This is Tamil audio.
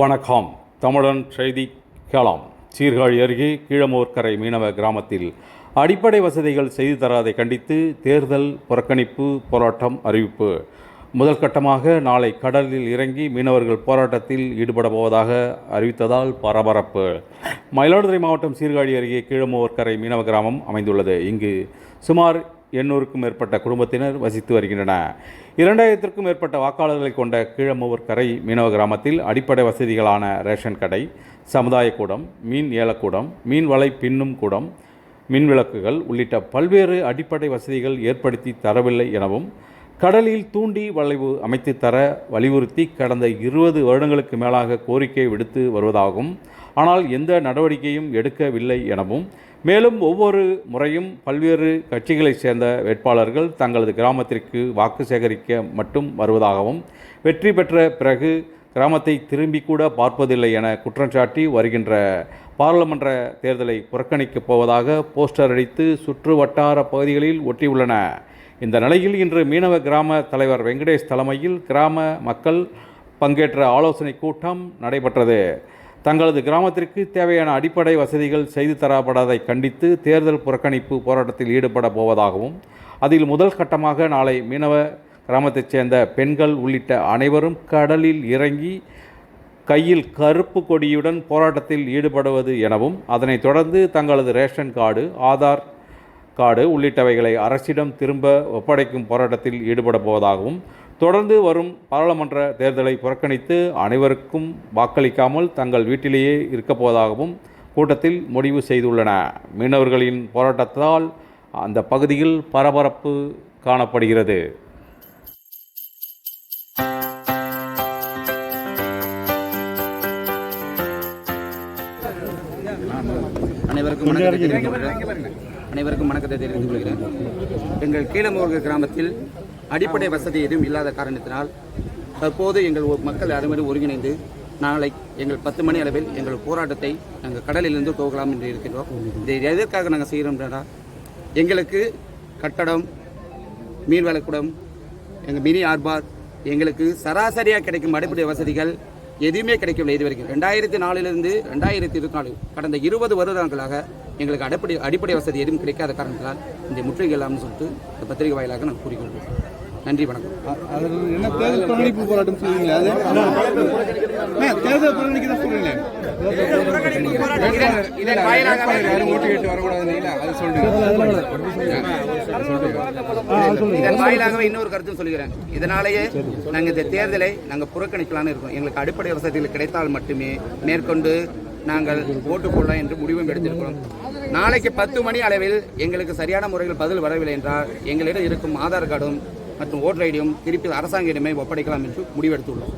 வணக்கம். தமிழன் செய்தி கேளாம். சீர்காழி அருகே கீழமோர்கரை மீனவ கிராமத்தில் அடிப்படை வசதிகள் செய்து தராதை கண்டித்து தேர்தல் புறக்கணிப்பு போராட்டம் அறிவிப்பு. முதல் கட்டமாக நாளை கடலில் இறங்கி மீனவர்கள் போராட்டத்தில் ஈடுபட போவதாக அறிவித்ததால் பரபரப்பு. மயிலாடுதுறை மாவட்டம் சீர்காழி அருகே கீழமோர்கரை மீனவ கிராமம் அமைந்துள்ளது. இங்கு சுமார் 800க்கும் மேற்பட்ட குடும்பத்தினர் வசித்து வருகின்றனர். 2000க்கும் மேற்பட்ட வாக்காளர்களை கொண்ட கீழமோர்கரை மீனவ கிராமத்தில் அடிப்படை வசதிகளான ரேஷன் கடை, சமுதாய கூடம், மீன் ஏலக்கூடம், மீன் வலை பின்னும் கூடம், மின் விளக்குகள் உள்ளிட்ட பல்வேறு அடிப்படை வசதிகள் ஏற்படுத்தி தரவில்லை எனவும், கடலில் தூண்டி வளைவு அமைத்து தர வலியுறுத்தி கடந்த 20 வருடங்களுக்கு மேலாக கோரிக்கை விடுத்து வருவதாகவும், ஆனால் எந்த நடவடிக்கையும் எடுக்கவில்லை எனவும், மேலும் ஒவ்வொரு முறையும் பல்வேறு கட்சிகளைச் சேர்ந்த வேட்பாளர்கள் தங்களது கிராமத்திற்கு வாக்கு சேகரிக்க மட்டும் வருவதாகவும், வெற்றி பெற்ற பிறகு கிராமத்தை திரும்பி கூட பார்ப்பதில்லை என குற்றஞ்சாட்டி வருகின்ற பாராளுமன்ற தேர்தலை புறக்கணிக்கப் போவதாக போஸ்டர் அடித்து சுற்று வட்டார பகுதிகளில் ஒட்டியுள்ளன. இந்த நிலையில் இன்று மீனவ கிராம தலைவர் வெங்கடேஷ் தலைமையில் கிராம மக்கள் பங்கேற்ற ஆலோசனை கூட்டம் நடைபெற்றது. தங்களது கிராமத்திற்கு தேவையான அடிப்படை வசதிகள் செய்து தரப்படாதை கண்டித்து தேர்தல் புறக்கணிப்பு போராட்டத்தில் ஈடுபட போவதாகவும், அதில் முதல் கட்டமாக நாளை மீனவ கிராமத்தைச் சேர்ந்த பெண்கள் உள்ளிட்ட அனைவரும் கடலில் இறங்கி கையில் கருப்பு கொடியுடன் போராட்டத்தில் ஈடுபடுவது எனவும், அதனைத் தொடர்ந்து தங்களது ரேஷன் கார்டு, ஆதார் கார்டு உள்ளிட்டவைகளை அரசிடம் திரும்ப ஒப்படைக்கும் போராட்டத்தில் ஈடுபட போவதாகவும், தொடர்ந்து வரும் பாராளுமன்ற தேர்தலை புறக்கணித்து அனைவருக்கும் வாக்களிக்காமல் தங்கள் வீட்டிலேயே இருக்கப் போவதாகவும் கூட்டத்தில் முடிவு செய்துள்ளன. மீனவர்களின் போராட்டத்தால் அந்த பகுதியில் பரபரப்பு காணப்படுகிறது. அனைவருக்கும் வணக்கத்தை தெரிவித்துக் கொள்கிறேன். எங்கள் கீழமோர்கரை கிராமத்தில் அடிப்படை வசதி எதுவும் இல்லாத காரணத்தினால் தற்போது எங்கள் மக்கள் அனைவரும் ஒருங்கிணைந்து நாளை எங்கள் 10 மணி அளவில் எங்கள் போராட்டத்தை நாங்கள் கடலிலிருந்து துவக்கலாம் என்று இருக்கின்றோம். இதை எதற்காக நாங்கள் செய்கிறோம் என்றால், எங்களுக்கு கட்டடம், மீன் வளக்கூடம், எங்கள் மினி ஆர்பார், எங்களுக்கு சராசரியாக கிடைக்கும் அடிப்படை வசதிகள் எதுவுமே கிடைக்கவில்லை. இது வரைக்கும் 2004 2024 கடந்த 20 வருடங்களாக எங்களுக்கு அடிப்படை வசதி எதுவும் கிடைக்காத காரணத்தினால் இந்த முற்றுகை இல்லாமல் சொல்லிட்டு இந்த பத்திரிகை வாயிலாக நாங்கள் கூறிக்கொள்வோம். நன்றி, வணக்கம். என்ன தேர்தல் புறக்கணிப்பு போராட்டம் சொல்லுவீங்களா? தேர்தல் புறக்கணிக்க தான் சொல்றீங்க. இதன் வாயிலாகவே இன்னொரு கருத்து சொல்கிறேன். இதனாலேயே நாங்கள் இந்த தேர்தலை புறக்கணிக்கலான்னு இருக்கோம். எங்களுக்கு அடிப்படை வசதிகள் கிடைத்தால் மட்டுமே மேற்கொண்டு நாங்கள் ஓட்டு போடலாம் என்று முடிவும் எடுத்திருக்கிறோம். நாளைக்கு 10 மணி அளவில் எங்களுக்கு சரியான முறையில் பதில் வரவில்லை என்றால் எங்களிடம் இருக்கும் ஆதார் கார்டும் மற்றும் ஓட்டர் ஐடியும் திருப்பி அரசாங்கத்திடமே ஒப்படைக்கலாம் என்று முடிவெடுத்துள்ளோம்.